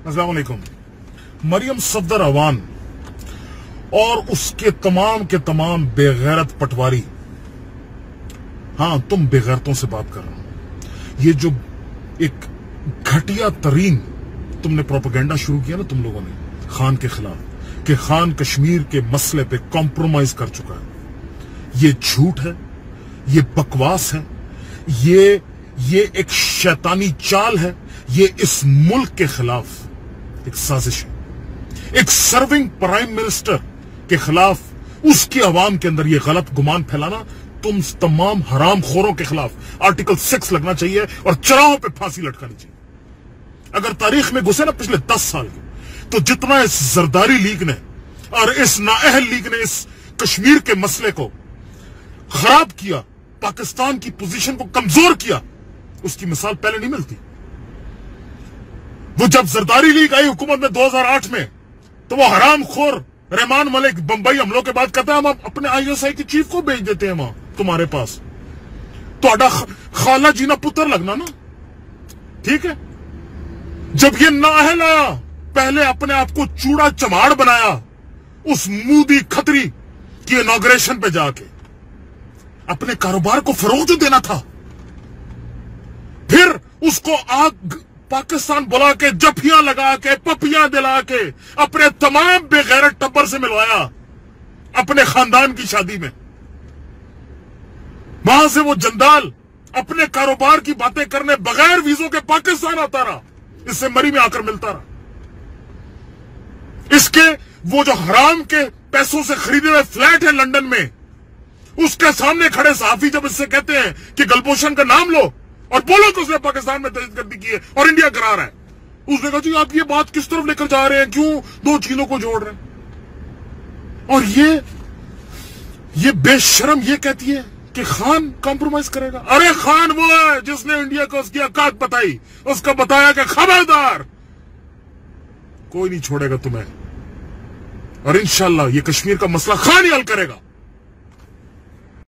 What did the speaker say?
अस्सलाम वालेकुम। मरियम सफदर अवान और उसके तमाम के तमाम बेगैरत पटवारी, हां तुम बेगैरतों से बात कर रहा हूं। ये जो एक घटिया तरीन तुमने प्रोपेगेंडा शुरू किया ना तुम लोगों ने खान के खिलाफ कि खान कश्मीर के मसले पे कॉम्प्रोमाइज कर चुका है, ये झूठ है, ये बकवास है, ये एक शैतानी चाल है, ये इस मुल्क के खिलाफ एक साजिश है। एक सर्विंग प्राइम मिनिस्टर के खिलाफ उसकी आवाम के अंदर ये गलत गुमान फैलाना, तुम तमाम हरामखोरों के खिलाफ आर्टिकल 6 लगना चाहिए और चराहों पे फांसी लटकानी चाहिए। अगर तारीख में घुसे ना पिछले 10 साल की, तो जितना इस जरदारी लीग ने और इस नाअहल लीग ने इस कश्मीर के मसले को खराब किया, पाकिस्तान की पोजीशन को कमजोर किया, उसकी मिसाल पहले नहीं मिलती। वो जब जरदारी लीग आई हुकूमत में 2008 में, तो वो हरामखोर रहमान मलिक बंबई हमलों के बाद कहता है हम अपने ISI की चीफ को भेज देते हैं वहां तुम्हारे पास, तो आडा खाला जीना पुत्र लगना ना, ठीक है। जब ये नाअहल आया, पहले अपने आप को चूड़ा चमाड़ बनाया उस मूदी खतरी की इनॉग्रेशन पे जाके, अपने कारोबार को फरोग जो देना था, फिर उसको आग पाकिस्तान बुला के जफियां लगा के पपियां दिला के अपने तमाम बेगैरत टब्बर से मिलवाया अपने खानदान की शादी में। वहां से वो जंदाल अपने कारोबार की बातें करने बगैर वीजों के पाकिस्तान आता रहा, इससे मरी में आकर मिलता रहा। इसके वो जो हराम के पैसों से खरीदे हुए फ्लैट है लंदन में, उसके सामने खड़े सहाफी जब इससे कहते हैं कि गुलभूषण का नाम लो और बोलो तो उसने पाकिस्तान में दहशतगर्दी की है और इंडिया करा रहा है, उसने कहा जी आप ये बात किस तरफ लेकर जा रहे हैं, क्यों दो चीजों को जोड़ रहे हैं। और ये बेशरम ये कहती है कि खान कॉम्प्रोमाइज करेगा। अरे खान वो है जिसने इंडिया को उसकी औकात बताई, उसको बताया कि खबरदार कोई नहीं छोड़ेगा तुम्हें, और इंशाल्लाह ये कश्मीर का मसला खान ही हल करेगा।